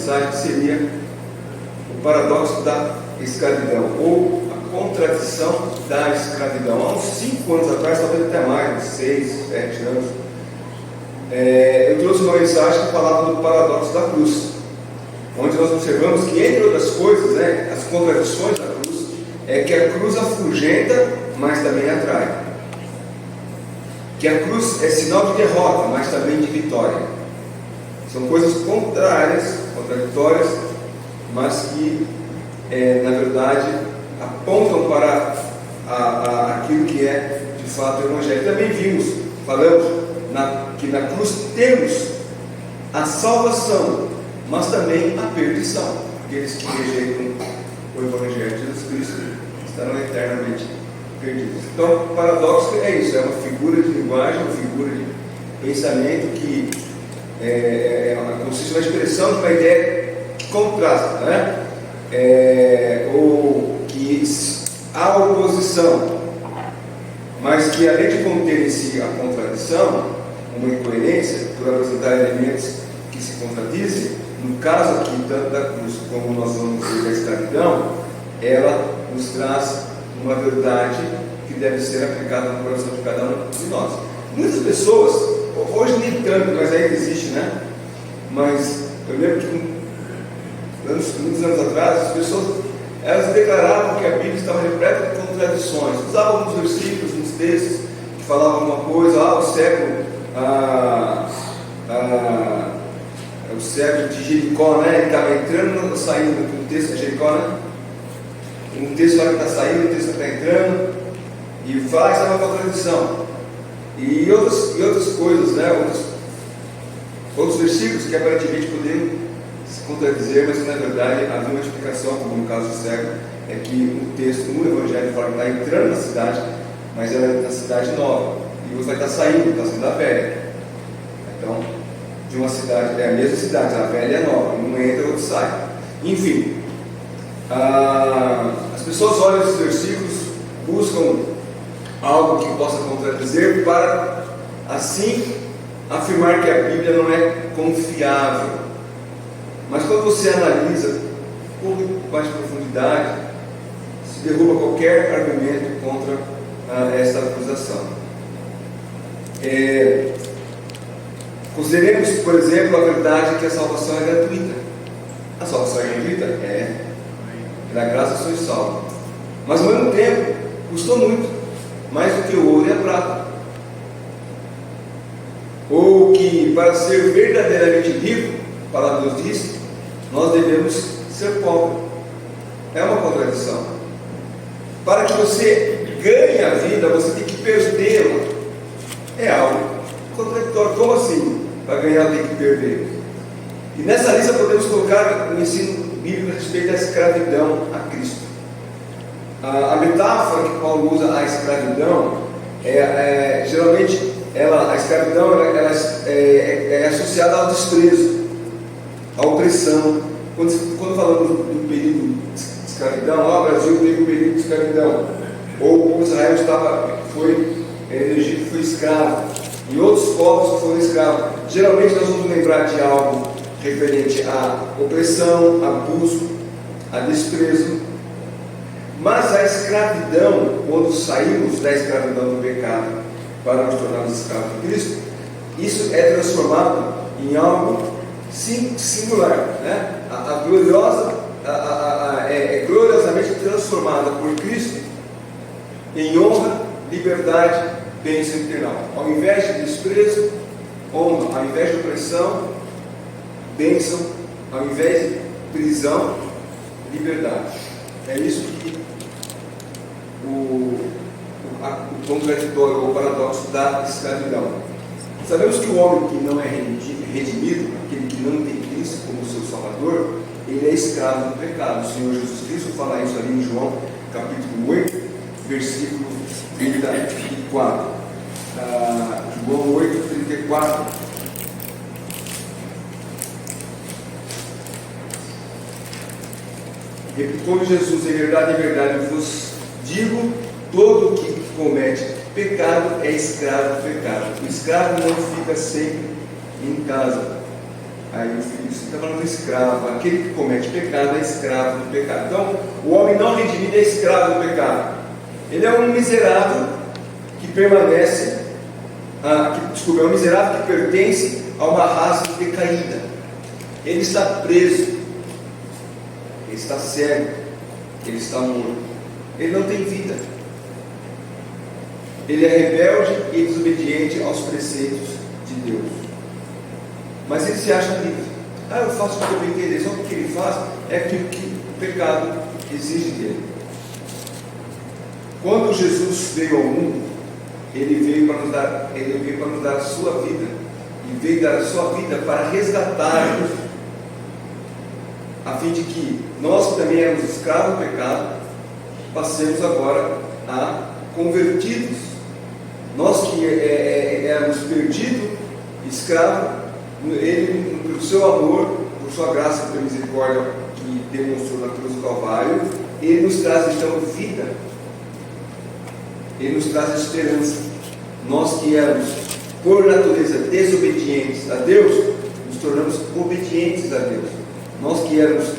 mensagem, que seria o paradoxo da escravidão, ou a contradição da escravidão. Há uns 5 anos atrás, talvez até mais, 6, 7 anos, eu trouxe uma mensagem que falava do paradoxo da cruz, onde nós observamos que, entre outras coisas, as contradições da cruz, é que a cruz afugenta, mas também atrai. Que a cruz é sinal de derrota, mas também de vitória. São coisas contrárias, contraditórias, mas que, na verdade, apontam para aquilo que é, de fato, o Evangelho. Também falamos que na cruz temos a salvação, mas também a perdição. Aqueles que rejeitam o Evangelho de Jesus Cristo estarão eternamente perdidos. Então, o paradoxo é isso, é uma figura de linguagem, uma figura de pensamento que consiste na expressão de uma ideia que contrasta, ou que há oposição, mas que, além de conter em si a contradição, uma incoerência, por apresentar elementos que se contradizem, no caso aqui, tanto da cruz como nós vamos ver da escravidão, ela nos traz uma verdade que deve ser aplicada no coração de cada um de nós. Muitas pessoas, hoje nem tanto, mas ainda existe, mas eu lembro que muitos anos atrás, as pessoas elas declaravam que a Bíblia estava repleta de contradições, usavam alguns versículos, uns textos que falavam alguma coisa, o cego de Jericó, ele estava entrando e saindo, um texto de Jericó, um texto lá que está saindo, um texto que está entrando, e faz uma contradição, e outras coisas, outros versículos que aparentemente poderiam se contradizer, mas que na verdade havia uma explicação, como no caso do cego, é que o texto no Evangelho fala que está entrando na cidade, mas ela é na cidade nova, e você vai estar saindo da velha. Então, de uma cidade, é a mesma cidade, a velha é nova, um entra, outro sai. Enfim, as pessoas olham esses versículos, buscam algo que possa contradizer, para assim afirmar que a Bíblia não é confiável. Mas quando você analisa com mais profundidade, se derruba qualquer argumento contra esta acusação. Consideremos, por exemplo, a verdade que a salvação é gratuita. A salvação é gratuita? Pela graça sois salvos. Mas ao mesmo tempo, custou muito, mais do que o ouro e a prata. Ou que para ser verdadeiramente rico, a palavra de Deus diz, nós devemos ser pobres. É uma contradição. Para que você ganhe a vida, você tem que perdê-la. É algo contraditório. Como assim? Para ganhar tem que perder. E nessa lista podemos colocar o ensino bíblico a respeito da escravidão a Cristo. A metáfora que Paulo usa a escravidão geralmente a escravidão é associada ao desprezo, à opressão. Quando falamos do período de escravidão, o Brasil teve um período de escravidão, ou o povo de Israel no Egito foi escravo, e outros povos que foram escravos. Geralmente nós vamos lembrar de algo referente à opressão, abuso, a desprezo. Mas a escravidão, quando saímos da escravidão do pecado para nos tornarmos escravos de Cristo, isso é transformado em algo singular, A gloriosa é gloriosamente transformada por Cristo em honra, liberdade, bênção eternal. Ao invés de desprezo, honra; ao invés de opressão, bênção; ao invés de prisão, liberdade. É isso que o contraditório ou paradoxo da escravidão. Sabemos que o homem que não é redimido, aquele que não tem Cristo como seu Salvador, ele é escravo do pecado. O Senhor Jesus Cristo fala isso ali em João capítulo 8, versículo 34. João 8, 34. Replicou Jesus: em verdade vos digo, todo o que comete pecado é escravo do pecado. O escravo não fica sempre em casa. Aí o filho está falando do escravo, aquele que comete pecado é escravo do pecado. Então, o homem não redimido é escravo do pecado. Ele é um miserável que permanece, é um miserável que pertence a uma raça decaída. Ele está preso, ele está cego, ele está morto, ele não tem vida. Ele é rebelde e desobediente aos preceitos de Deus. Mas ele se acha livre. Eu faço o que eu bem entender. Só que o que ele faz é aquilo que o pecado exige dele. Quando Jesus veio ao mundo, ele veio para nos dar a sua vida. E veio dar a sua vida para resgatar-nos, a fim de que nós que também éramos escravos do pecado, passemos agora a convertidos. Nós que éramos perdidos, escravos, ele, pelo seu amor, por sua graça e pela misericórdia que demonstrou na cruz do Calvário, ele nos traz então vida, ele nos traz esperança. Nós que éramos por natureza desobedientes a Deus, nos tornamos obedientes a Deus. Nós que éramos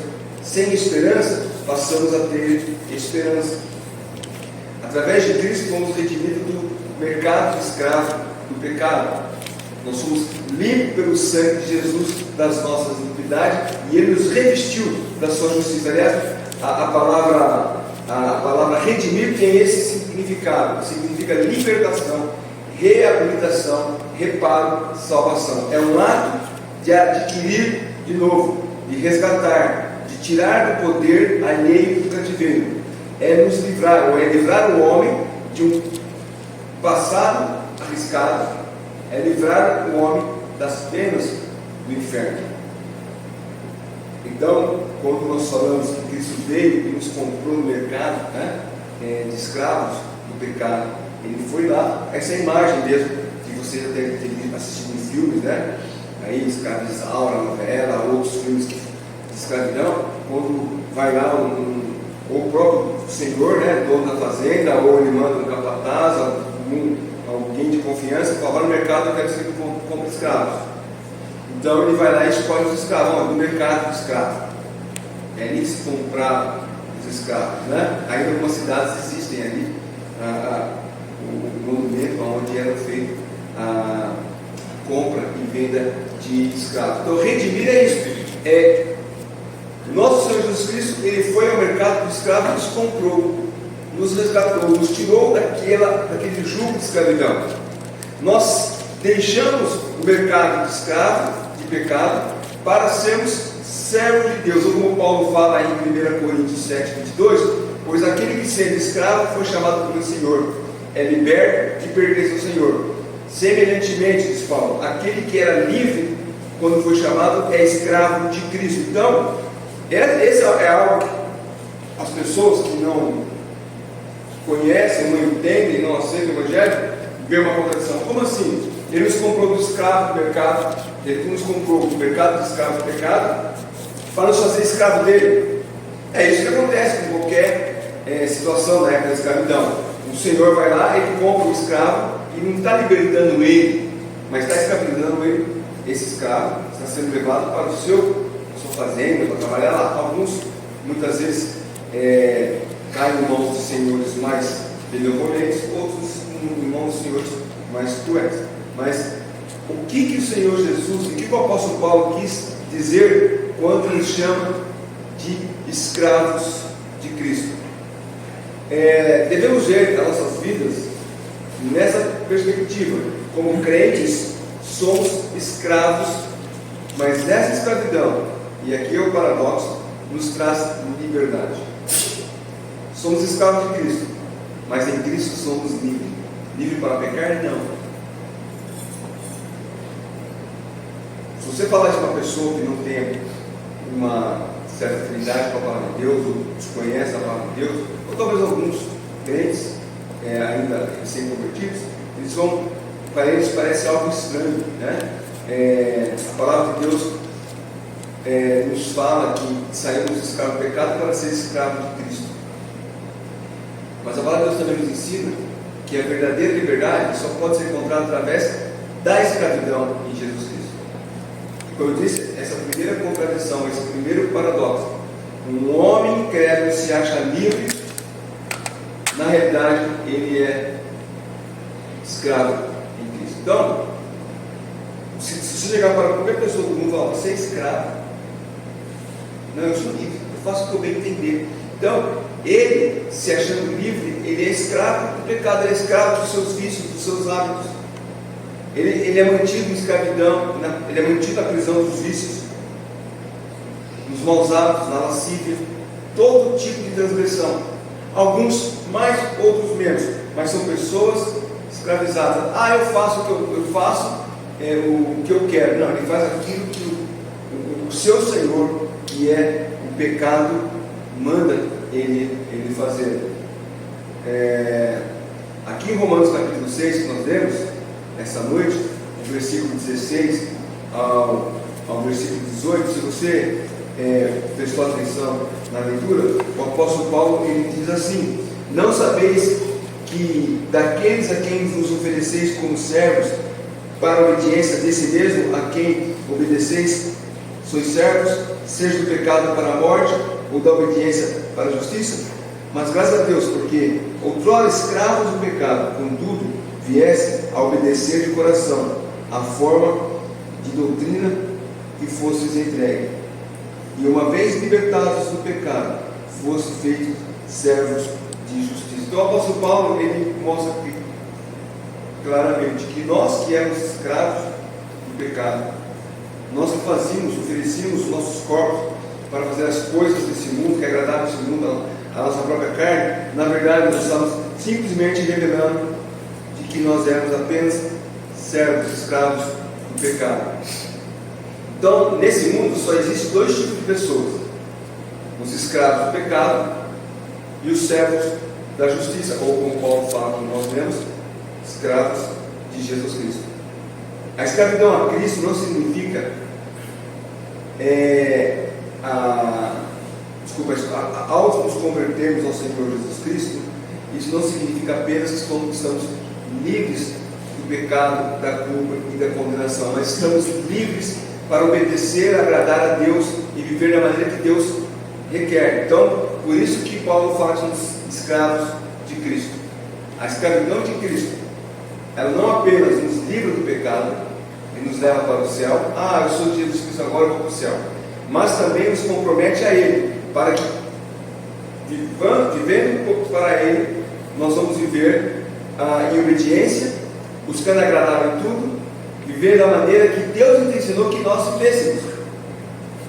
sem esperança, passamos a ter esperança. Através de Cristo fomos redimidos do mercado escravo do pecado. Nós somos limpos pelo sangue de Jesus das nossas iniquidades e Ele nos revestiu da sua justiça. Aliás, a palavra redimir tem esse significado. Significa libertação, reabilitação, reparo, salvação. É um ato de adquirir de novo, de resgatar, de tirar do poder alheio do cativeiro. É nos livrar, ou é livrar o homem de um passado arriscado, é livrar o homem das penas do inferno. Então, quando nós falamos que Cristo veio e nos comprou no mercado, de escravos do pecado, Ele foi lá, essa imagem mesmo, que você já deve ter assistido em filmes, aí Escravo de Isaura, novela, outros filmes de escravidão, quando vai lá ou o próprio senhor, dono da fazenda, ou ele manda um capataz, alguém de confiança, fala: vai no mercado, eu quero que você compre escravos. Então ele vai lá e escolhe os escravos, no mercado de escravos. É ali que se comprava os escravos. Ainda em algumas cidades existem ali o monumento onde era feita a compra e venda de escravos. Então redimir é isso. Nosso Senhor Jesus Cristo, Ele foi ao mercado do escravo e nos comprou, nos resgatou, nos tirou daquele jugo de escravidão. Nós deixamos o mercado de escravo, de pecado, para sermos servos de Deus. Ou como Paulo fala em 1 Coríntios 7, 22, pois aquele que sendo escravo foi chamado pelo Senhor, é liberto e pertence ao Senhor. Semelhantemente, diz Paulo, aquele que era livre, quando foi chamado, é escravo de Cristo. Então, esse é algo que as pessoas que não conhecem, não entendem, não aceitam o Evangelho, vê uma contradição. Como assim? Ele nos comprou do escravo do mercado, Ele nos comprou do mercado do escravo do pecado, para nos fazer escravo dele. É isso que acontece com qualquer situação na época da escravidão. O Senhor vai lá, Ele compra o escravo e não está libertando ele, mas está escravizando ele. Esse escravo está sendo levado para a sua fazenda, para trabalhar lá. Alguns, muitas vezes, caem em mãos de senhores mais benevolentes, outros em mãos de senhores mais cruéis. Mas o que o Senhor Jesus, o que o apóstolo Paulo quis dizer quando nos chama de escravos de Cristo? Devemos ver as nossas vidas nessa perspectiva. Como crentes, somos escravos, mas nessa escravidão, e aqui é o paradoxo, nos traz liberdade. Somos escravos de Cristo, mas em Cristo somos livres. Livre para pecar? Não. Se você falar de uma pessoa que não tem uma certa afinidade com a palavra de Deus, ou desconhece a palavra de Deus, ou talvez alguns crentes ainda recém-convertidos, para eles parece algo estranho, a palavra de Deus nos fala que saímos escravos do pecado para ser escravos de Cristo. Mas a palavra de Deus também nos ensina que a verdadeira liberdade só pode ser encontrada através da escravidão em Jesus Cristo. E como eu disse, essa primeira contradição, esse primeiro paradoxo. Um homem incrédulo se acha livre, na realidade ele é escravo em Cristo. Então, se você chegar para qualquer pessoa do mundo e falar, você é escravo. Não, eu sou livre, eu faço o que eu bem entender. Então, ele, se achando livre, ele é escravo do pecado, ele é escravo dos seus vícios, dos seus hábitos. Ele é mantido em escravidão, ele é mantido na prisão dos vícios, nos maus hábitos, na lascívia, todo tipo de transgressão. Alguns mais, outros menos, mas são pessoas escravizadas. Eu faço o que eu quero. Não, ele faz aquilo que o seu Senhor, que é o pecado, manda ele fazer. Aqui em Romanos capítulo 6, que nós lemos essa noite, do versículo 16 ao versículo 18, se você prestou atenção na leitura, o apóstolo Paulo ele diz assim: não sabeis que daqueles a quem vos ofereceis como servos para a obediência desse mesmo a quem obedeceis sois servos, seja do pecado para a morte ou da obediência para a justiça? Mas graças a Deus, porque outrora escravos do pecado, contudo viesse a obedecer de coração a forma de doutrina que fostes entregue, e uma vez libertados do pecado, fossem feitos servos de justiça. Então o apóstolo Paulo ele mostra aqui claramente que nós que éramos escravos do pecado, nós que oferecíamos nossos corpos para fazer as coisas desse mundo, que agradavam esse mundo, a nossa própria carne, na verdade nós estamos simplesmente revelando de que nós éramos apenas servos, escravos do pecado. Então, nesse mundo só existem dois tipos de pessoas: os escravos do pecado e os servos da justiça, ou como Paulo fala, como nós vemos, escravos de Jesus Cristo. A escravidão a Cristo não significa ao nos convertermos ao Senhor Jesus Cristo, isso não significa apenas que estamos livres do pecado, da culpa e da condenação, mas estamos livres para obedecer, agradar a Deus e viver da maneira que Deus requer. Então, por isso que Paulo fala que somos escravos de Cristo. A escravidão de Cristo, ela não apenas nos livra do pecado e nos leva para o céu, eu sou de Jesus Cristo, agora eu vou para o céu, mas também nos compromete a Ele, para que, vivendo para Ele, nós vamos viver em obediência, buscando agradar em tudo, viver da maneira que Deus ensinou que nós vivêssemos.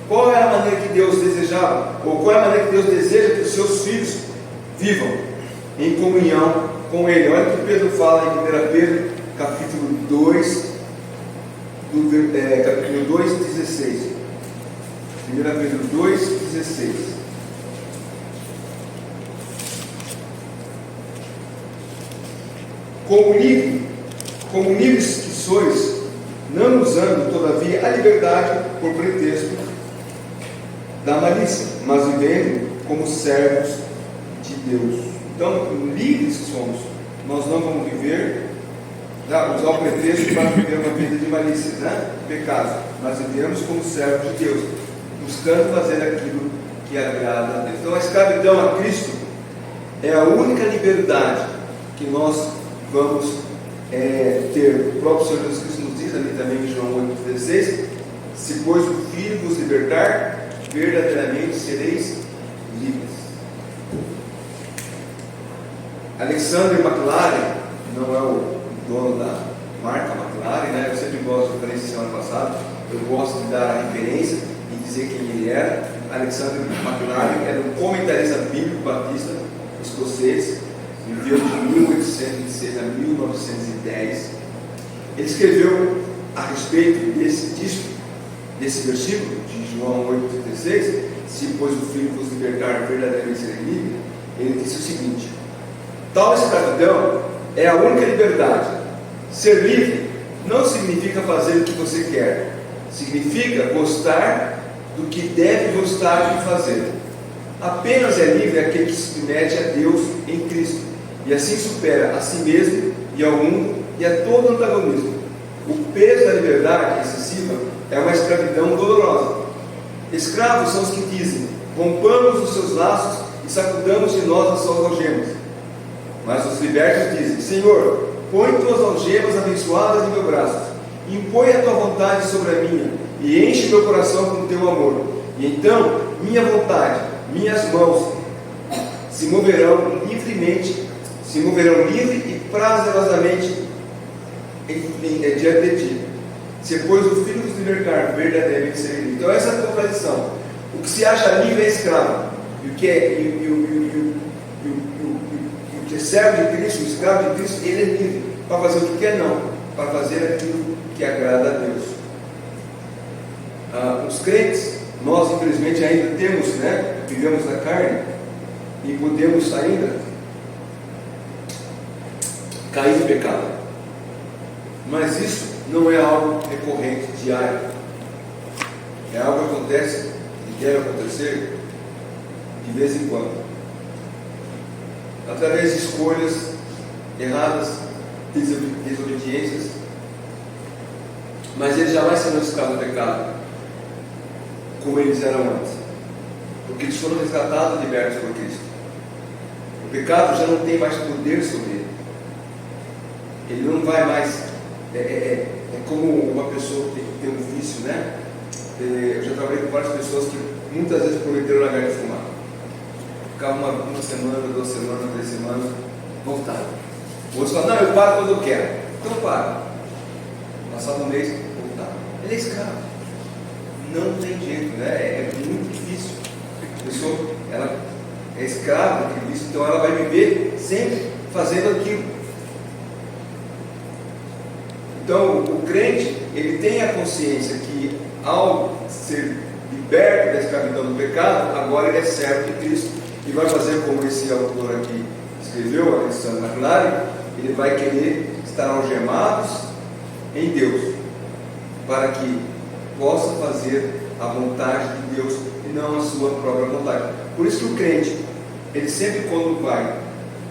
Qual é a maneira que Deus desejava? Ou qual é a maneira que Deus deseja que os seus filhos vivam? Em comunhão com Ele. Olha o que Pedro fala em 1 Pedro, capítulo 2, capítulo 2, 16. 1 Pedro 2, 16. Como livres que sois, não usando todavia a liberdade por pretexto da malícia, mas vivendo como servos de Deus. Então, livres que somos, nós não vamos viver, usar o pretexto para viver uma vida de malícia, pecado, mas vivemos como servos de Deus, buscando fazer aquilo que agrada a Deus. Então, a escravidão a Cristo é a única liberdade que nós vamos ter. O próprio Senhor Jesus Cristo nos diz ali também em João 8,16: se pois o Filho vos libertar, verdadeiramente sereis livres. Alexander McLaren não é o dono da marca McLaren, eu sempre gosto, eu falei isso semana passada, eu gosto de dar a referência e dizer quem ele era. Alexander McLaren era um comentarista bíblico batista escocês, viveu de 1826 a 1910. Ele escreveu a respeito desse versículo de João 8,16: se pois o Filho vos libertar, verdadeiramente serei livre. Ele disse o seguinte: tal escravidão é a única liberdade. Ser livre não significa fazer o que você quer, significa gostar do que deve gostar de fazer. Apenas é livre aquele que se submete a Deus em Cristo, e assim supera a si mesmo e ao mundo e a todo antagonismo. O peso da liberdade excessiva é uma escravidão dolorosa, Escravos são os que dizem: rompamos os seus laços e sacudamos de nós as suas algemas. Mas os libertos dizem: Senhor, põe tuas algemas abençoadas em meu braço, impõe a tua vontade sobre a minha, e enche meu coração com o teu amor. E então minha vontade, minhas mãos se moverão livre e prazerosamente diante de ti. Se pois o filho nos libertar, verdadeiramente ser livre. Então essa é a contradição. O que se acha livre é escravo, e o que é servo de Cristo, o escravo de Cristo, ele é livre para fazer o que quer, não, para fazer aquilo que agrada a Deus. Os crentes, nós infelizmente ainda temos, vivemos na carne e podemos ainda cair no pecado, mas isso não é algo recorrente, diário, é algo que acontece e deve acontecer de vez em quando, através de escolhas erradas, desobediências, mas eles jamais serão escravos do pecado como eles eram antes, porque eles foram resgatados e libertos por Cristo. O pecado já não tem mais poder sobre ele, ele não vai mais, é como uma pessoa que tem um vício, eu já trabalhei com várias pessoas que muitas vezes prometeram largar de fumar, ficava uma semana, 2 semanas, 3 semanas, voltaram. Outros falam: não, eu paro quando eu quero. Então para. Passado um mês, voltaram. Ele é escravo. Não tem jeito, é muito difícil. A pessoa, ela é escrava daquele vício, então ela vai viver sempre fazendo aquilo. Então o crente, ele tem a consciência que ao ser liberto da escravidão do pecado, agora ele é servo de Cristo e vai fazer como esse autor aqui escreveu, Alexandre McLaren. Ele vai querer estar algemados em Deus, para que possa fazer a vontade de Deus e não a sua própria vontade. Por isso que o crente, ele sempre, quando vai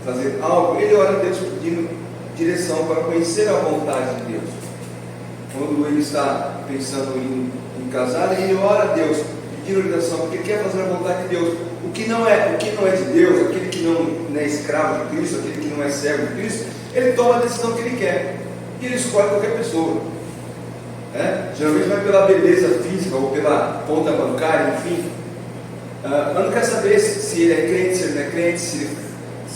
fazer algo, ele ora a Deus pedindo direção para conhecer a vontade de Deus. Quando ele está pensando em casar, ele ora a Deus pedindo direção, porque ele quer fazer a vontade de Deus. O que não é de Deus, aquele que não é escravo de Cristo, aquele que não é servo de Cristo, ele toma a decisão que ele quer e ele escolhe qualquer pessoa. Geralmente vai pela beleza física ou pela conta bancária, enfim. Mas não quer saber se ele é crente, se ele não é crente, se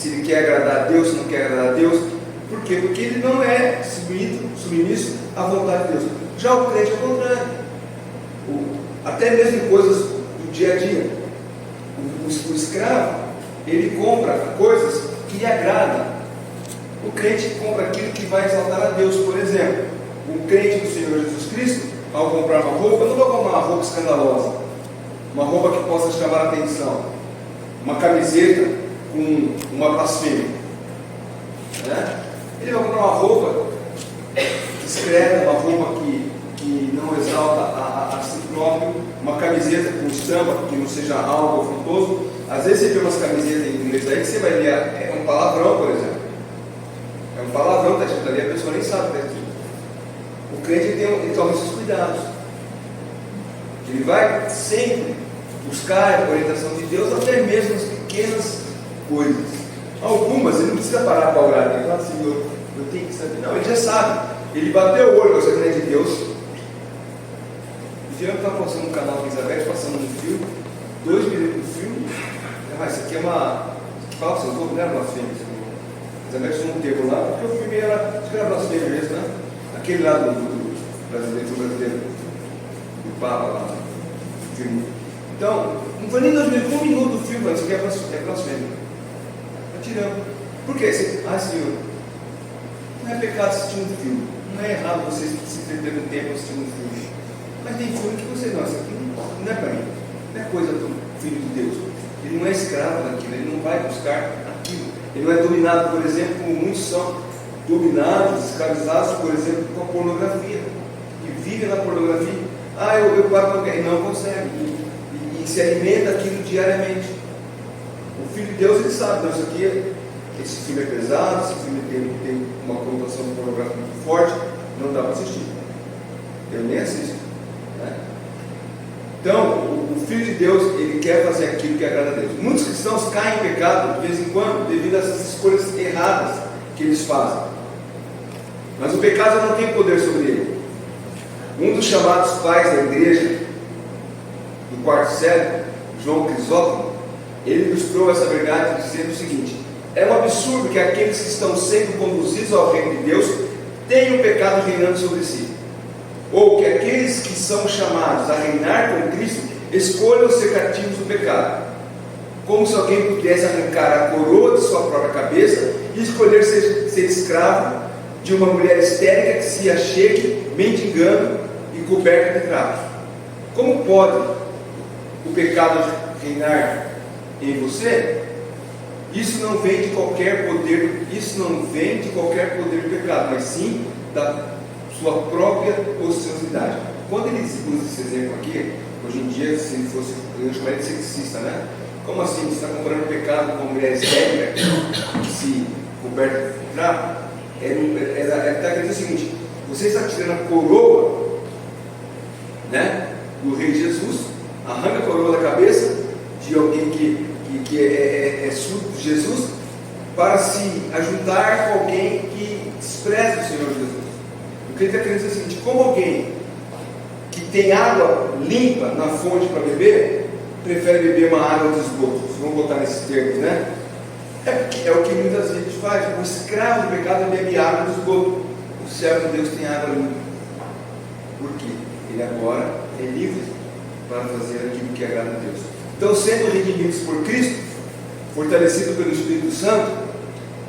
ele quer agradar a Deus, se não quer agradar a Deus. Por quê? Porque ele não é submisso à vontade de Deus. Já o crente é o contrário. Até mesmo em coisas do dia a dia. O escravo, ele compra coisas que lhe agradam. O crente compra aquilo que vai exaltar a Deus. Por exemplo, o crente do Senhor Jesus Cristo, ao comprar uma roupa, não vai comprar uma roupa escandalosa, uma roupa que possa chamar a atenção, uma camiseta com uma blasfêmia, ele vai comprar uma roupa discreta, uma roupa que não exalta a si próprio, uma camiseta com estampa que não seja algo afrontoso. Às vezes você vê umas camisetas em inglês aí que você vai ler, é um palavrão, por exemplo, é um palavrão que está escrito ali, a pessoa nem sabe o que está escrito. O crente ele toma esses cuidados, ele vai sempre buscar a orientação de Deus, até mesmo as pequenas coisas. Algumas ele não precisa parar para orar, ele fala assim: eu tenho que saber. Não, ele já sabe, ele bateu o olho, você não é de Deus. O dia eu estava passando no canal da Elizabeth, passando um filme, 2 minutos do filme. Isso aqui é uma. Fala para vocês, não era blasfêmia. Elizabeth usou um termo lá, porque o filme era. Acho que era blasfêmia mesmo, aquele lá do brasileiro, do Papa lá, do filme. Então, não foi nem 2 minutos, 1 minuto do filme, mas isso aqui é blasfêmia. Está tirando. Por quê? Senhor, não é pecado assistir um filme, não é errado você se perder um tempo assistindo um filme. Mas tem filme que você, isso aqui não é para mim, não é coisa do Filho de Deus. Ele não é escravo daquilo, ele não vai buscar aquilo. Ele não é dominado, por exemplo, como muitos são dominados, escravizados, por exemplo, com a pornografia, e vivem na pornografia. Eu paro com alguém, não consegue, e se alimenta daquilo diariamente. O Filho de Deus, ele sabe, não, esse filme é pesado, esse filme tem uma conotação pornográfica muito forte, não dá para assistir. Eu nem assisto. Então, o o Filho de Deus, ele quer fazer aquilo que agrada a Deus. Muitos cristãos caem em pecado de vez em quando, devido às escolhas erradas que eles fazem. Mas o pecado não tem poder sobre ele. Um dos chamados pais da igreja, do quarto século, João Crisóstomo, ele ilustrou essa verdade dizendo o seguinte: é um absurdo que aqueles que estão sendo conduzidos ao reino de Deus tenham o pecado reinando sobre si, ou que aqueles que são chamados a reinar com Cristo escolham ser cativos do pecado, como se alguém pudesse arrancar a coroa de sua própria cabeça e escolher ser escravo de uma mulher histérica que se achegue mendigando e coberta de trapos. Como pode o pecado reinar em você? Isso não vem de qualquer poder, do pecado, mas sim da sua própria ociosidade. Quando ele usa esse exemplo aqui, hoje em dia, se ele fosse, eu chamaria de sexista, né? Como assim? Você está comparando o pecado com uma mulher histérica que se coberta de trapo? Ele está querendo dizer o seguinte: você está tirando a coroa, né, do rei Jesus, arranca a coroa da cabeça de alguém que é surdo de Jesus, para se ajuntar com alguém que despreza o Senhor Jesus. O que ele está querendo dizer é o seguinte: como alguém que tem água limpa na fonte para beber, prefere beber uma água de esgoto. Vamos botar nesses termos, né? É o que muitas vezes a gente faz. O escravo do pecado bebe água do esgoto. O servo de Deus tem água limpa. Por quê? Ele agora é livre para fazer aquilo que agrada a Deus. Então, sendo redimidos por Cristo, fortalecidos pelo Espírito Santo,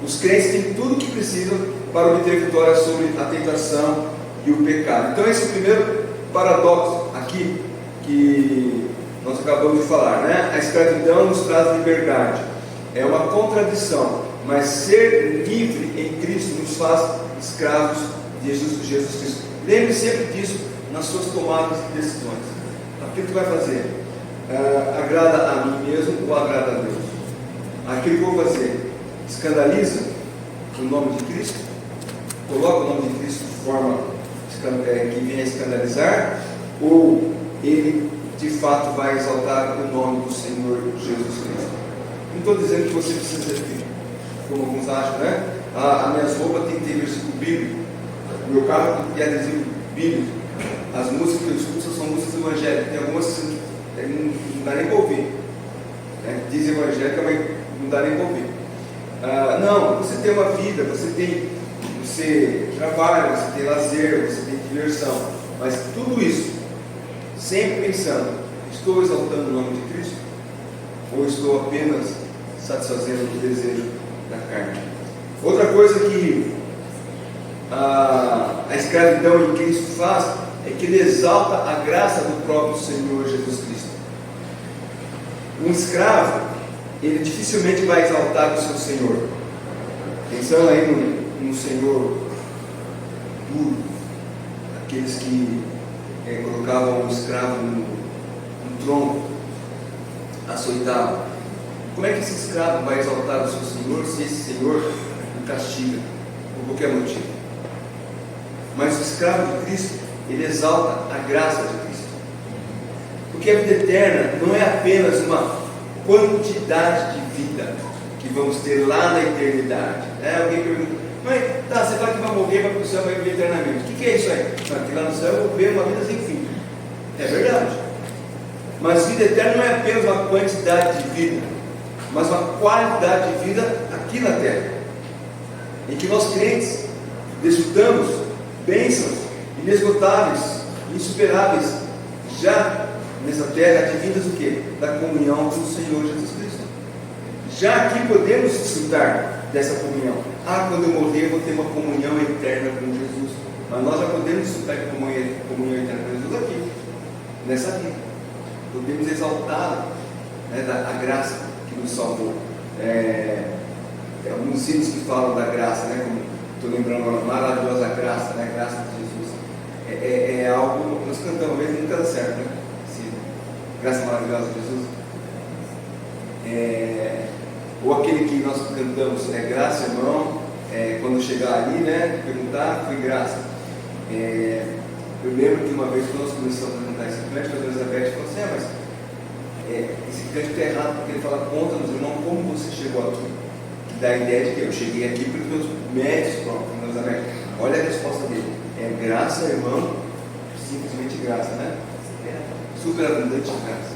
os crentes têm tudo o que precisam para obter vitória sobre a tentação e o pecado. Então, esse é o primeiro paradoxo aqui que nós acabamos de falar, né? A escravidão nos traz liberdade. É uma contradição, mas ser livre em Cristo nos faz escravos de Jesus Cristo. Lembre sempre disso nas suas tomadas de decisões. Aquilo que vai fazer, agrada a mim mesmo ou agrada a Deus? Aquilo que eu vou fazer, escandaliza o nome de Cristo? Coloca o nome de Cristo de forma que venha escandalizar? Ou ele de fato vai exaltar o nome do Senhor Jesus Cristo? Não estou dizendo que você precisa ser filho, como alguns acham, né? As minhas roupas tem que ter versículo bíblico, o meu carro tem adesivo bíblico, as músicas que eu escuto são músicas evangélicas, tem algumas que não dá nem para ouvir, né? Diz evangélica, mas não dá nem para ouvir. Não, você tem uma vida, você trabalha, você tem lazer, você tem diversão, mas tudo isso, sempre pensando: estou exaltando o nome de Cristo? Ou estou apenas satisfazendo o desejo da carne? Outra coisa que a escravidão em Cristo faz é que ele exalta a graça do próprio Senhor Jesus Cristo. Um escravo, ele dificilmente vai exaltar o seu Senhor. Pensando aí no Senhor duro, aqueles que colocavam o escravo no tronco, açoitavam. Como é que esse escravo vai exaltar o seu Senhor se esse Senhor o castiga por qualquer motivo? Mas o escravo de Cristo, ele exalta a graça de Cristo, porque a vida eterna não é apenas uma quantidade de vida que vamos ter lá na eternidade. Alguém pergunta: mas você fala que vai morrer, vai para o céu, vai viver eternamente. O que é isso aí? Aqui lá no céu eu vou viver uma vida sem fim. É verdade. Mas vida eterna não é apenas uma quantidade de vida, mas uma qualidade de vida aqui na terra, em que nós crentes desfrutamos bênçãos inesgotáveis, insuperáveis, já nessa terra, advindas do quê? Da comunhão com o Senhor Jesus Cristo. Já aqui podemos desfrutar dessa comunhão. Quando eu morrer eu vou ter uma comunhão eterna com Jesus. Mas nós já podemos desfrutar de comunhão eterna com Jesus aqui, nessa vida. Podemos exaltar, né, a graça que nos salvou. Alguns hinos que falam da graça, né, como estou lembrando agora, maravilhosa graça, né, graça de Jesus. É algo que nós cantamos mesmo, nunca dá certo, né? Graça maravilhosa de Jesus. Ou aquele que nós cantamos, graça, irmão, quando chegar ali, né, perguntar, foi graça. Eu lembro que uma vez que nós começamos a cantar esse cântico, a Elizabeth falou assim: mas esse cântico é errado, porque ele fala: conta nos irmãos como você chegou aqui. Que dá a ideia de que eu cheguei aqui pelos meus méritos próprios, meus amigos. Olha a resposta dele: é graça, irmão, simplesmente graça, né? Superabundante graça.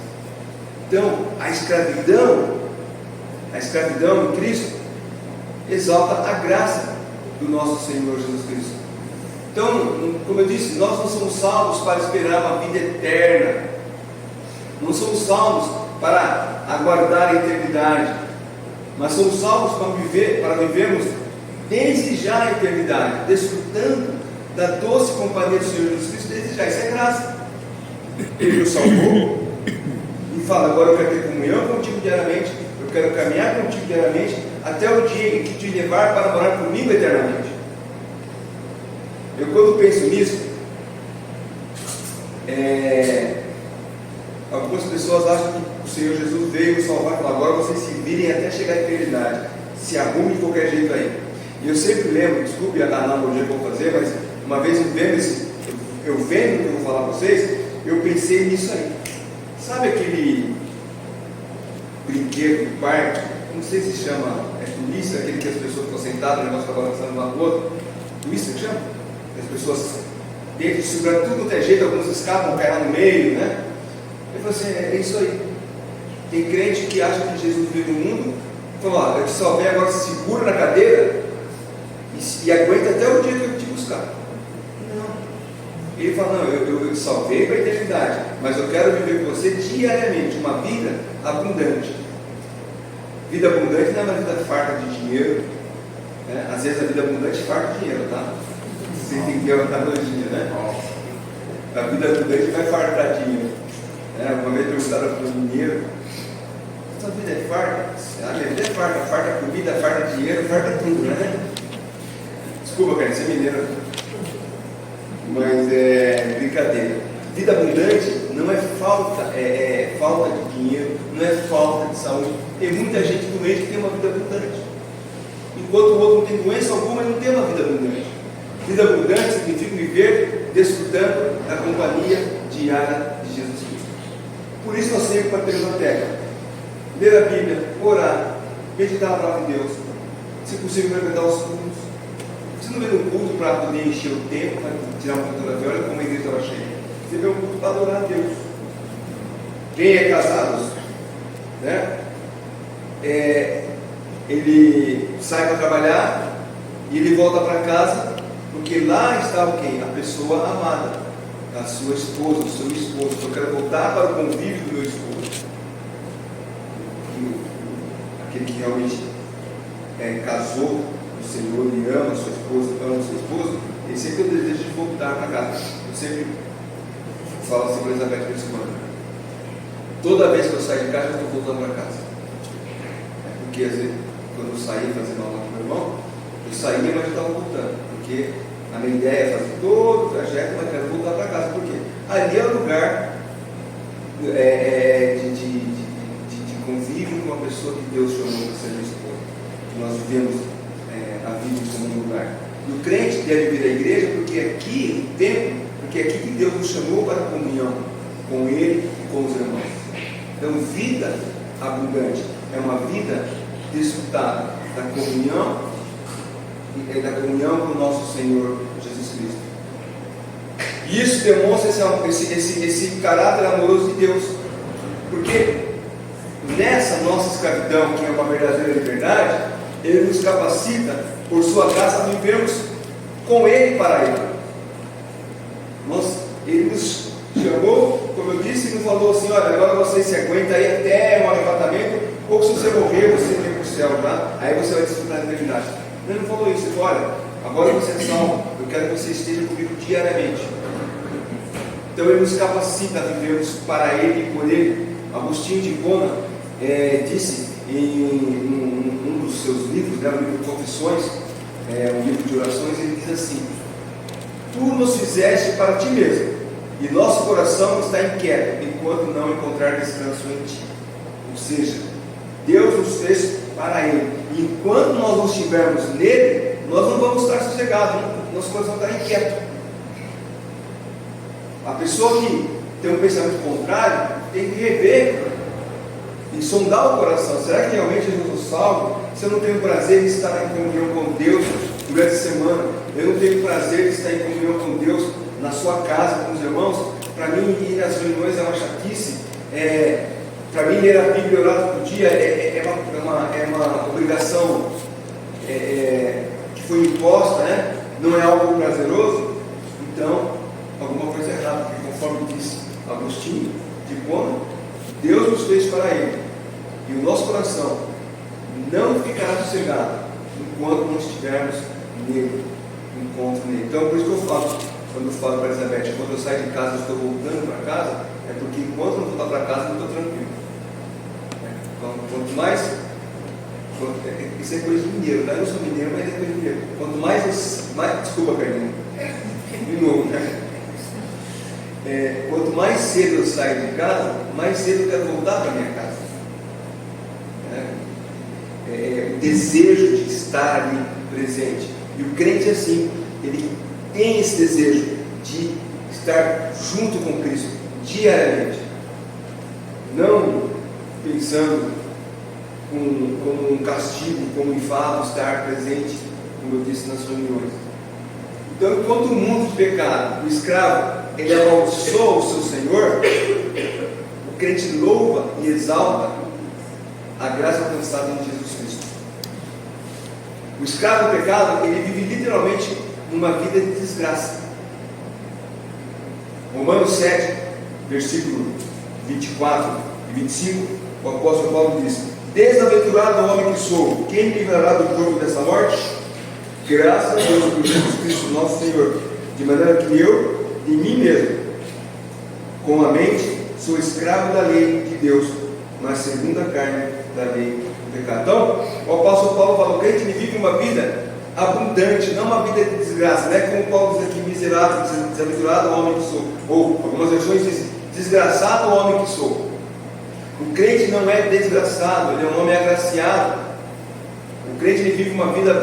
Então, a escravidão em Cristo exalta a graça do nosso Senhor Jesus Cristo. Então, como eu disse, nós não somos salvos para esperar uma vida eterna, não somos salvos para aguardar a eternidade, mas somos salvos para vivermos desde já a eternidade, desfrutando da doce companhia do Senhor Jesus Cristo desde já. Isso é graça. Ele nos salvou e fala: agora eu quero ter comunhão contigo diariamente, eu quero caminhar contigo diariamente, até o dia em que te levar para morar comigo eternamente. Eu, quando penso nisso, algumas pessoas acham que o Senhor Jesus veio nos salvar e falou: agora vocês se virem até chegar à eternidade, se arrumem de qualquer jeito aí. E eu sempre lembro, desculpe a analogia que eu vou fazer, mas uma vez eu vendo o que eu vou falar para vocês, eu pensei nisso aí. Sabe aquele brinquedo do parque? Não sei se chama, twist, aquele que as pessoas ficam sentadas, o negócio está balançando de um lado do outro. Twist que chama? As pessoas dentro segurando tudo quanto é jeito, alguns escapam, caem lá no meio, né? Eu falei assim: é isso aí. Tem crente que acha que Jesus veio no mundo e falou: ó, eu te salvei, agora se segura na cadeira e aguenta até o dia que eu te buscar. Não. Ele fala: não, eu te salvei para a eternidade, mas eu quero viver com você diariamente uma vida abundante. Vida abundante não é uma vida farta de dinheiro, né? Às vezes a vida abundante farta de dinheiro, tá? Você entendeu a analogia, né? A vida abundante vai fartar dinheiro. Uma vez perguntaram para um mineiro: sua vida é farta? A minha vida é farta. Farta comida, farta dinheiro, farta tudo, né? Desculpa, cara, você é mineiro. Mas é brincadeira. Vida abundante não é falta, falta de dinheiro, não é falta de saúde. Tem muita gente doente que tem uma vida abundante, enquanto o outro não tem doença alguma e não tem uma vida abundante. Vida abundante significa viver desfrutando da companhia diária de Jesus Cristo. Por isso nós sempre batemos na tecla: ler a Bíblia, orar, meditar na palavra de Deus, se possível frequentar os cultos. Você não vê um culto para poder encher o tempo, para tirar uma fotografia, olha como a igreja estava cheia. Você vê um culto para adorar a Deus. Quem é casado, né? Ele sai para trabalhar e ele volta para casa, porque lá está o quê? A pessoa amada, a sua esposa, o seu esposo. Eu quero voltar para o convívio do meu esposo. Aquele que realmente casou o Senhor, ele ama a sua esposa, ama o seu esposo, ele sempre tem o desejo de voltar para casa. Eu sempre falo assim para Elizabeth por semana: toda vez que eu saio de casa, eu estou voltando para casa. Porque às vezes, quando eu saí fazendo aula com meu irmão, eu saía, mas eu estava voltando, porque a minha ideia é fazer todo o trajeto, mas eu quero voltar para casa, porque ali é o lugar de convívio com a pessoa que Deus chamou para ser minha esposa, que nós vivemos a vida como um lugar. E o crente deve vir à igreja porque aqui, no templo, porque é aqui que Deus nos chamou para a comunhão com Ele e com os irmãos. Então, vida abundante é uma vida desfrutada da comunhão com o nosso Senhor Jesus Cristo. E isso demonstra esse caráter amoroso de Deus, porque nessa nossa escravidão, que é uma verdadeira liberdade, Ele nos capacita, por sua graça, a vivermos com Ele para Ele. Ele nos chamou, como eu disse, e nos falou assim: olha, agora você se aguenta aí até o arrebatamento, ou se você morrer, você vem para o céu, tá? Aí você vai desfrutar da eternidade. Ele não falou isso. Ele falou: olha, agora você é salvo, eu quero que você esteja comigo diariamente. Então Ele nos capacita a vivermos para Ele e por Ele. Agostinho de Hipona disse em um dos seus livros, o livro de Confissões, um livro de orações, ele diz assim: tu nos fizeste para ti mesmo, e nosso coração está inquieto enquanto não encontrar descanso em ti. Ou seja, Deus nos fez para Ele, e enquanto nós não estivermos nele, nós não vamos estar sossegados, nosso coração está inquieto. A pessoa que tem um pensamento contrário tem que rever e sondar o coração. Será que realmente eu sou salvo? Se eu não tenho prazer de estar em comunhão com Deus durante a semana, eu não tenho prazer de estar em comunhão com Deus na sua casa, com os irmãos, para mim ir às reuniões é uma chatice, para mim ler a Bíblia orar por dia é uma obrigação que foi imposta, né? Não é algo prazeroso. Então, alguma coisa errada, porque conforme diz Agostinho de Hipona, Deus nos fez para Ele, e o nosso coração não ficará sossegado enquanto não estivermos nele, encontro nele. Então, por isso que eu falo, quando eu falo para Elizabeth, quando eu saio de casa, eu estou voltando para casa, é porque enquanto eu não voltar para casa, eu não estou tranquilo. Então, quanto mais, isso é coisa de mineiro, tá? Eu não sou mineiro, mas é coisa de mineiro. Quanto mais, desculpa, Carlinhos, de novo, né? Quanto mais cedo eu saio de casa, mais cedo eu quero voltar para minha casa. O desejo de estar ali presente. E o crente é assim, ele tem esse desejo de estar junto com Cristo diariamente, não pensando como um castigo, como um enfado estar presente, como eu disse nas reuniões. Então, enquanto o mundo de pecado, o escravo, ele amaldiçoa o seu Senhor, o crente louva e exalta a graça alcançada em Jesus Cristo. O escravo do pecado, ele vive literalmente numa vida de desgraça. Romanos 7, versículo 24 e 25, o apóstolo Paulo diz: desaventurado o homem que sou, quem me livrará do corpo dessa morte? Graças a Deus por Jesus Cristo nosso Senhor, de maneira que eu, de mim mesmo, com a mente, sou escravo da lei de Deus, mas segundo a carne, da lei do pecado. Então, o apóstolo Paulo fala: o crente vive uma vida abundante, não uma vida de desgraça, né? Como Paulo diz aqui: miserável, desaventurado o homem que sou, ou algumas versões dizem: desgraçado o homem que sou. O crente não é desgraçado, ele é um homem agraciado. O crente ele vive uma vida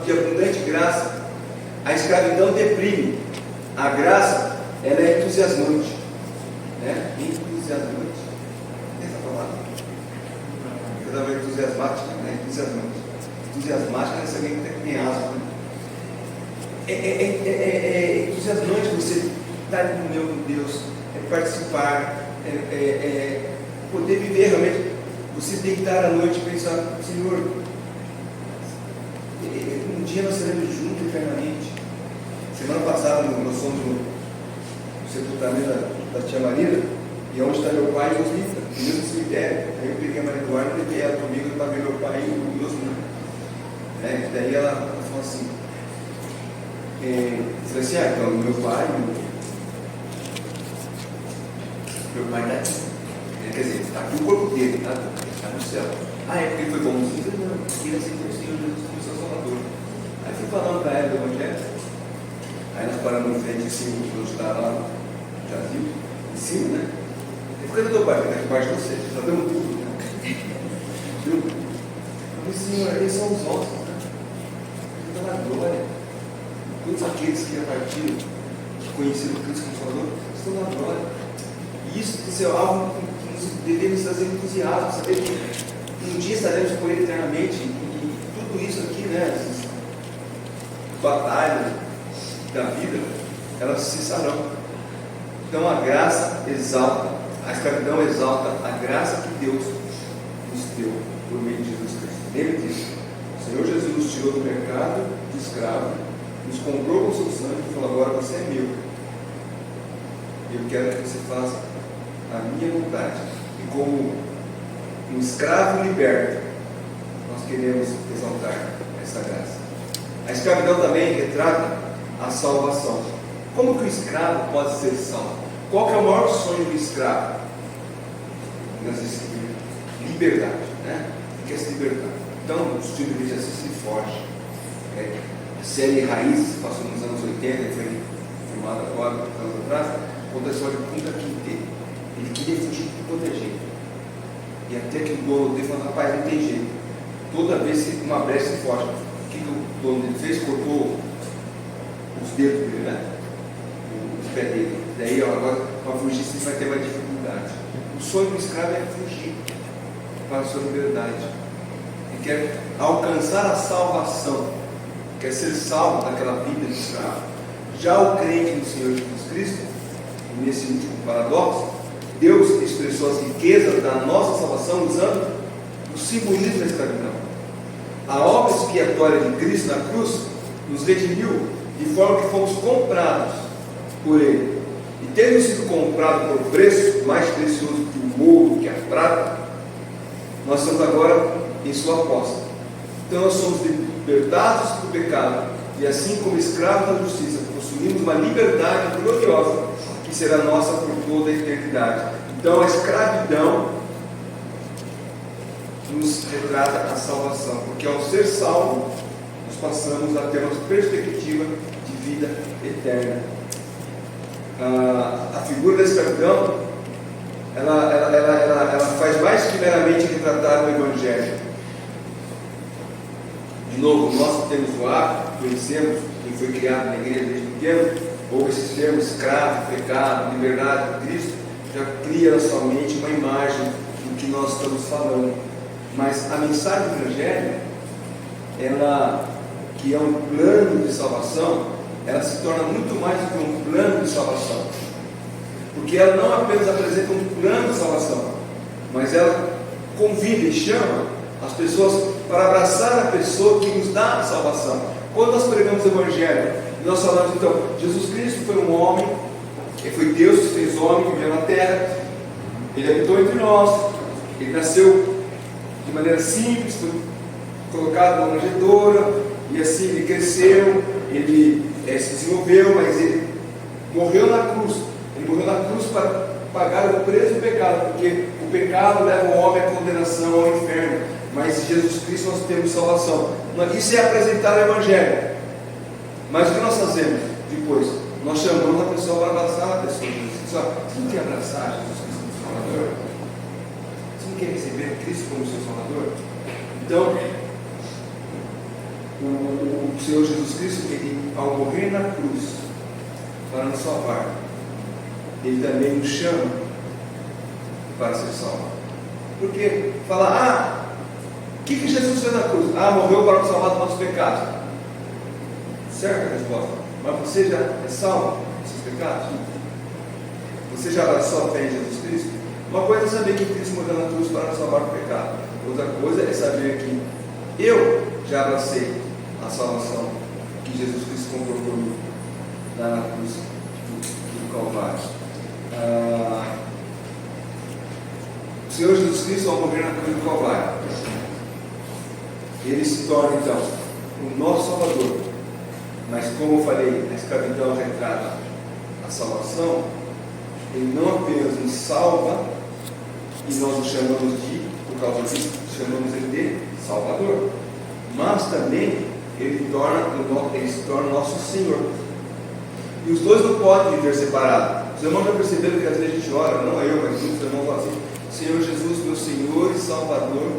de abundante graça. A escravidão deprime, a graça ela é entusiasmante, né? Entusiasmante, essa palavra, eu estava entusiasmática, né? Entusiasmática é alguém que tem asas, né? É entusiasmante você estar em comunhão com Deus, participar, poder viver realmente, você deitar à noite e pensar: Senhor, um dia nós seremos juntos eternamente. Semana passada nós fomos no sepultamento da tia Marina, e onde está meu pai, no mesmo cemitério. Aí eu peguei a Maria Eduarda e levei ela comigo para ver meu pai orgulhoso, né? Daí ela falou assim, eu falei assim: então meu pai está aqui, quer dizer, está aqui o corpo dele, está no céu. É porque ele foi bonzinho? Não, ele aceitou o Senhor Jesus como seu Salvador. Aí fui falando para ela do Evangelho. Aí nós paramos em frente assim, onde está lá no Brasil, em cima, né? Eu falei: cadê teu pai? Está aqui embaixo de você, já deu tudo, né? Viu? Eu falei: Senhor, eles são os ossos, né? Ele está na glória. Todos aqueles que a partir que conheceram Cristo como Salvador estão na glória. E isso é algo que nos devemos trazer entusiasmo, saber que um dia estaremos com Ele eternamente, e tudo isso aqui, né? Essas batalhas da vida, elas cessarão. Então a graça exalta, a escravidão exalta a graça que Deus nos deu por meio de Jesus Cristo. Lembre disso: o Senhor Jesus nos tirou do mercado de escravo, nos comprou com o seu sangue e falou: agora você é meu, eu quero que você faça a minha vontade. E como um escravo liberto, nós queremos exaltar essa graça. A escravidão também retrata a salvação. Como que o escravo pode ser salvo? Qual que é o maior sonho do escravo? Nós escrevemos liberdade, né? Ele quer se libertar. Então, o estilo de exercício foge. A série Raízes, que passou nos anos 80, foi filmada agora, anos atrás, conta a história de Kunta Kinte. Ele queria fugir de todo jeito. E até que o dono dele falou: rapaz, não tem jeito. Toda vez que uma brecha se foge. O que o dono dele fez? Cortou os dedos dele, né? Os pés dele. Daí, agora, para fugir, você vai ter mais dificuldade. O sonho do escravo é fugir. para a sua liberdade. Ele quer alcançar a salvação, quer ser salvo daquela vida de escravo. Já o crente no Senhor Jesus Cristo, nesse último paradoxo, Deus expressou as riquezas da nossa salvação usando o simbolismo da escravidão. A obra expiatória de Cristo na cruz nos redimiu de forma que fomos comprados por Ele. E tendo sido comprado por preço mais precioso que o ouro, que a prata, nós estamos agora em sua posse. Então nós somos libertados do pecado e assim como escravos da justiça possuímos uma liberdade gloriosa que será nossa por toda a eternidade. Então a escravidão nos retrata a salvação, porque ao ser salvo nós passamos a ter uma perspectiva de vida eterna. A figura da escravidão ela faz mais que meramente retratar o Evangelho. De novo, nós temos o hábito, conhecemos, quem foi criado na igreja desde pequeno, ou esses termos escravo, pecado, liberdade de Cristo, já cria na sua mente uma imagem do que nós estamos falando. Mas a mensagem do Evangelho, ela, que é um plano de salvação, ela se torna muito mais do que um plano de salvação, porque ela não apenas apresenta um plano de salvação, mas ela convida e chama as pessoas para abraçar a pessoa que nos dá a salvação. Quando nós pregamos o Evangelho, nós falamos então, Jesus Cristo foi um homem, ele foi Deus que fez homem, que veio na terra, ele habitou entre nós, ele nasceu de maneira simples, foi colocado numa manjedoura, e assim ele cresceu, ele se desenvolveu, mas ele morreu na cruz. Ele morreu na cruz para pagar o preço do pecado, porque o pecado leva o homem à condenação, ao inferno. Mas em Jesus Cristo nós temos salvação. Isso é apresentar o Evangelho. Mas o que nós fazemos depois? Nós chamamos a pessoa para abraçar a pessoa. Você não quer abraçar Jesus Cristo como Salvador? Você não quer receber Cristo como seu Salvador? Então, o Senhor Jesus Cristo, ele, ao morrer na cruz para nos salvar, ele também nos chama para ser salvo. Porque fala, o que Jesus fez na cruz? Morreu para nos salvar dos nossos pecados. Certa a resposta. Mas você já é salvo dos seus pecados? Você já abraçou a fé em Jesus Cristo? Uma coisa é saber que Cristo morreu na cruz para nos salvar do pecado. Outra coisa é saber que eu já abracei a salvação que Jesus Cristo comprou por mim lá na cruz do Calvário. O Senhor Jesus Cristo, ao morrer na cruz do Calvário, ele se torna então o nosso Salvador. Mas como eu falei, a escravidão retrata a salvação. Ele não apenas nos salva e nós o chamamos por causa disso, chamamos ele de Salvador, mas também ele se torna nosso Senhor. E os dois não podem viver separados. Os irmãos já perceberam que às vezes a gente ora, não eu, mas muitos irmãos falam assim: Senhor Jesus, meu Senhor e Salvador.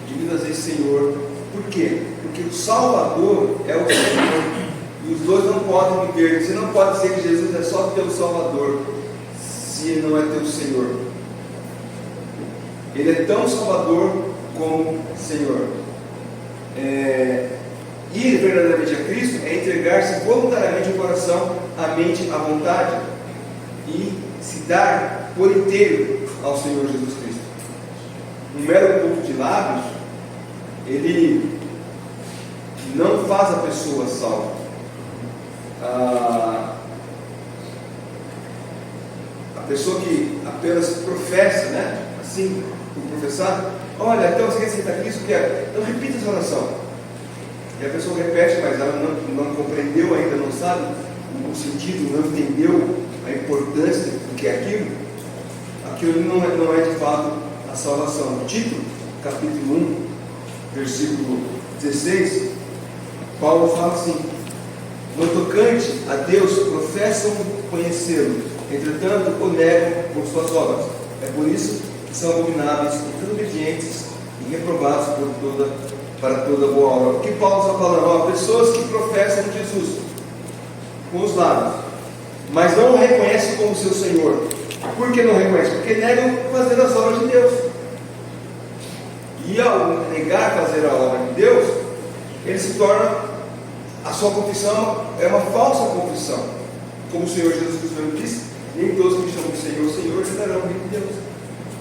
E muitas vezes Senhor. Por quê? Porque o Salvador é o Senhor. E os dois não podem viver. Você não pode dizer que Jesus é só teu Salvador, se ele não é teu Senhor. Ele é tão Salvador como Senhor. Ir verdadeiramente a Cristo é entregar-se voluntariamente o coração, a mente, a vontade e se dar por inteiro ao Senhor Jesus Cristo. Um mero culto de lábios, ele não faz a pessoa salva. A pessoa que apenas professa, né? Assim, por professar, olha, então você quer aceitar Cristo? Então repita essa oração. E a pessoa repete, mas ela não compreendeu ainda, não sabe o sentido, não entendeu a importância do que é aquilo. Aquilo não é de fato a salvação. Tito, capítulo 1, versículo 16, Paulo fala assim: no tocante a Deus professam conhecê-lo, entretanto o negam por suas obras. É por isso que são abomináveis e desobedientes e reprovados para toda boa obra. O que Paulo está falando? Pessoas que professam Jesus com os lábios, mas não o reconhecem como seu Senhor. Por que não reconhecem? Porque negam fazer as obras de Deus. E ao negar fazer a obra de Deus, ele se torna, a sua confissão é uma falsa confissão. Como o Senhor Jesus Cristo mesmo disse, nem todos que me chamam de Senhor, Senhor, entrarão no reino de Deus.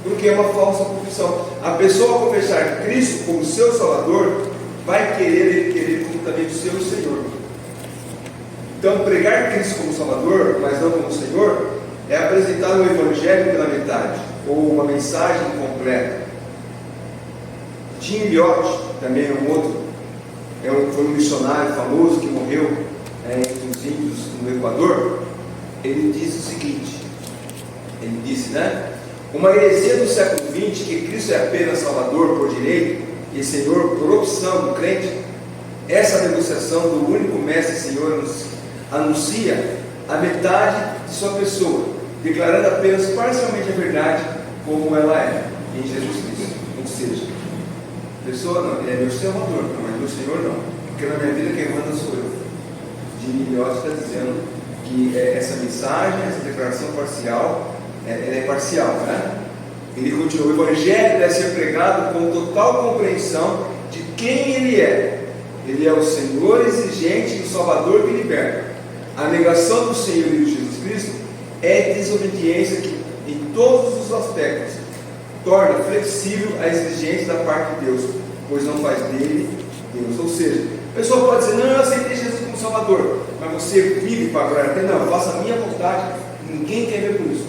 Porque é uma falsa confissão. A pessoa, ao confessar Cristo como seu Salvador, vai querer ele como também o seu Senhor. Então, pregar Cristo como Salvador, mas não como Senhor, é apresentar o Evangelho pela metade, ou uma mensagem incompleta. Jim Elliot, também é um outro, foi um missionário famoso que morreu entre os índios no Equador. Ele disse o seguinte, ele disse, uma heresia do século XX, que Cristo é apenas Salvador por direito e Senhor por opção do crente, essa negociação do único Mestre e Senhor anuncia a metade de sua pessoa, declarando apenas parcialmente a verdade como ela é em Jesus Cristo. Ou seja, a pessoa não, ele é meu Salvador, mas meu Senhor não, porque na minha vida quem manda sou eu. Jim Elliot está dizendo que essa mensagem, essa declaração parcial, ela é parcial, Ele continua, o Evangelho deve ser pregado com total compreensão de quem Ele é. Ele é o Senhor exigente e o Salvador que liberta. A negação do Senhor e de Jesus Cristo é desobediência que, em todos os aspectos, torna flexível a exigência da parte de Deus, pois não faz dele Deus. Ou seja, a pessoa pode dizer, não, eu aceitei Jesus como Salvador, mas você vive para agora, não, eu faço a minha vontade, ninguém quer ver por isso.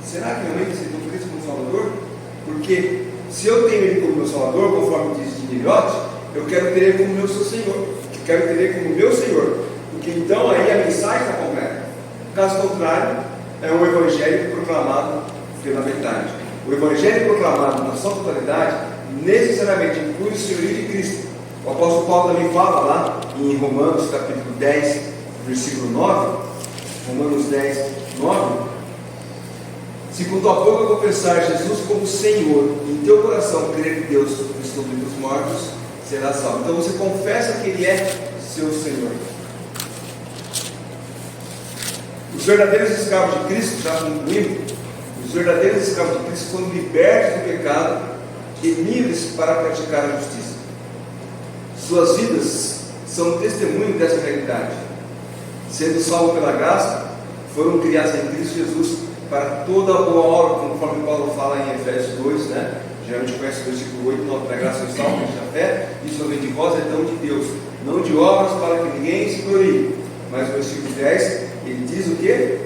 Será que realmente aceitou Cristo como Salvador? Porque se eu tenho Ele como meu Salvador, conforme diz Jim Elliot, eu quero ter Ele como meu Senhor, quero ter Ele como meu Senhor, porque então aí a mensagem está completa. Caso contrário, é um Evangelho proclamado pela metade. O Evangelho proclamado na sua totalidade necessariamente inclui o senhorio de Cristo. O apóstolo Paulo também fala lá em Romanos capítulo 10, versículo 9, Romanos 10, 9, se com tua boca confessar Jesus como Senhor e em teu coração crer que Deus ressuscitou dos mortos, será salvo. Então você confessa que Ele é seu Senhor. Os verdadeiros escravos de Cristo, já concluindo, os verdadeiros escravos de Cristo foram libertos do pecado e livres para praticar a justiça. Suas vidas são testemunho dessa realidade. Sendo salvos pela graça, foram criados em Cristo Jesus para toda a boa obra, conforme Paulo fala em Efésios 2, geralmente conhece o versículo 8, não, para a graça e salvo, a fé, isso não vem de vós, é dom de Deus, não de obras para que ninguém se glorie. Mas o versículo 10, ele diz o quê?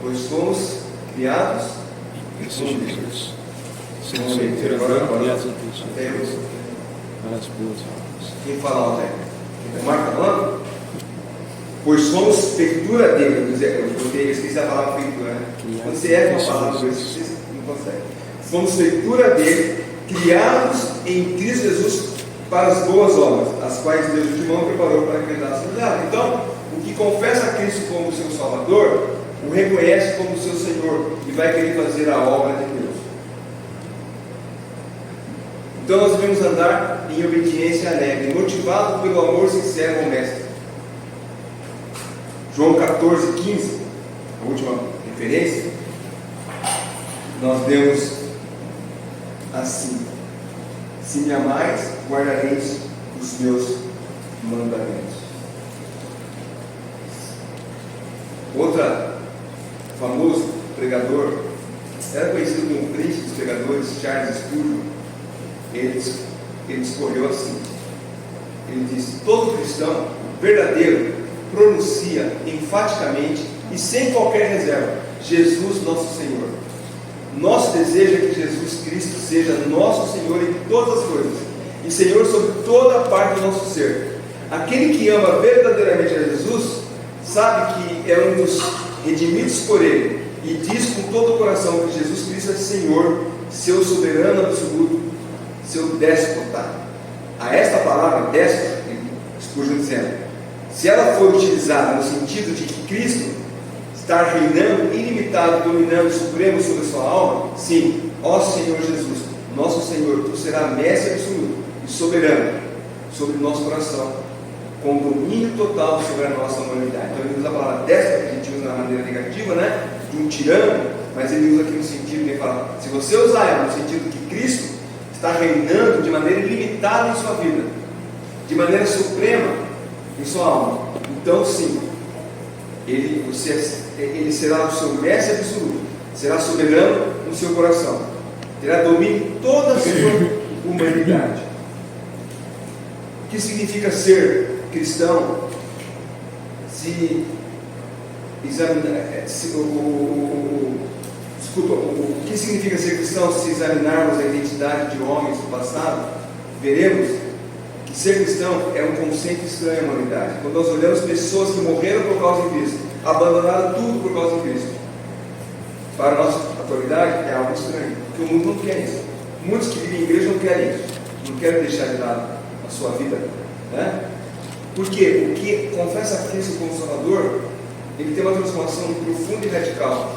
Pois fomos criados em Jesus. Quem fala ontem? O Marco falando? Pois somos feitura dele. Eu esqueci a palavra feitura, Quando você erra uma palavra, você não consegue. Somos feitura dele, criados em Cristo Jesus para as boas obras, as quais Deus de mão preparou para que andássemos nela. Então, o que confessa a Cristo como seu Salvador, o reconhece como seu Senhor e vai querer fazer a obra de Deus. Então nós devemos andar em obediência alegre, motivado pelo amor sincero ao Mestre. João 14, 15, a última referência, nós lemos assim: se me amais, guardareis os meus mandamentos. Outro famoso pregador, era conhecido como o príncipe dos pregadores, Charles Spurgeon. Ele escolheu assim, ele disse: todo cristão verdadeiro pronuncia enfaticamente e sem qualquer reserva: Jesus nosso Senhor. Nosso desejo é que Jesus Cristo seja nosso Senhor em todas as coisas e Senhor sobre toda a parte do nosso ser. Aquele que ama verdadeiramente a Jesus sabe que é um dos redimidos por Ele e diz com todo o coração que Jesus Cristo é Senhor, seu soberano absoluto, seu déspota. A esta palavra déspota, Spurgeon dizendo, se ela for utilizada no sentido de que Cristo está reinando ilimitado, dominando supremo sobre a sua alma, sim, ó Senhor Jesus, nosso Senhor, tu serás mestre absoluto e soberano sobre o nosso coração, com domínio total sobre a nossa humanidade. Então ele usa a palavra déspota, que a gente usa na maneira negativa, de um tirano, mas ele usa aqui no sentido, ele fala, se você usar ela no sentido que Cristo está reinando de maneira ilimitada em sua vida, de maneira suprema em sua alma, então sim, ele será o seu mestre absoluto, será soberano no seu coração, terá domínio de toda a sua humanidade. O que significa ser cristão? Se examinar, o que significa ser cristão? Se examinarmos a identidade de homens do passado, veremos que ser cristão é um conceito estranho à humanidade. Quando nós olhamos pessoas que morreram por causa de Cristo, abandonaram tudo por causa de Cristo, para a nossa atualidade é algo estranho, porque o mundo não quer isso. Muitos que vivem em igreja não querem isso, não querem deixar de lado a sua vida, né? Porque o que confessa a Cristo como Salvador, ele tem uma transformação profunda e radical.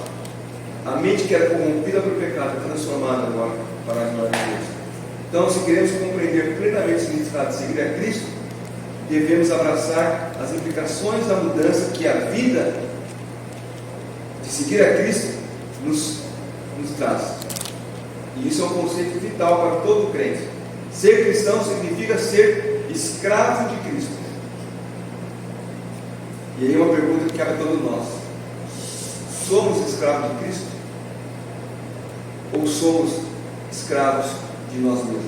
A mente que era corrompida pelo pecado é transformada agora para a glória de Deus. Então, se queremos compreender plenamente o significado de seguir a Cristo, devemos abraçar as implicações da mudança que a vida de seguir a Cristo nos traz. E isso é um conceito vital para todo crente. Ser cristão significa ser escravo de Cristo. E aí uma pergunta que cabe a todos nós: somos escravos de Cristo? Ou somos escravos de nós mesmos,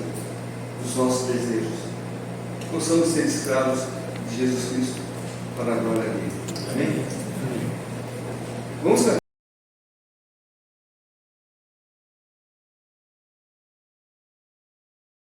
dos nossos desejos? Que possamos ser escravos de Jesus Cristo para a glória dele. Amém? Vamos cantar.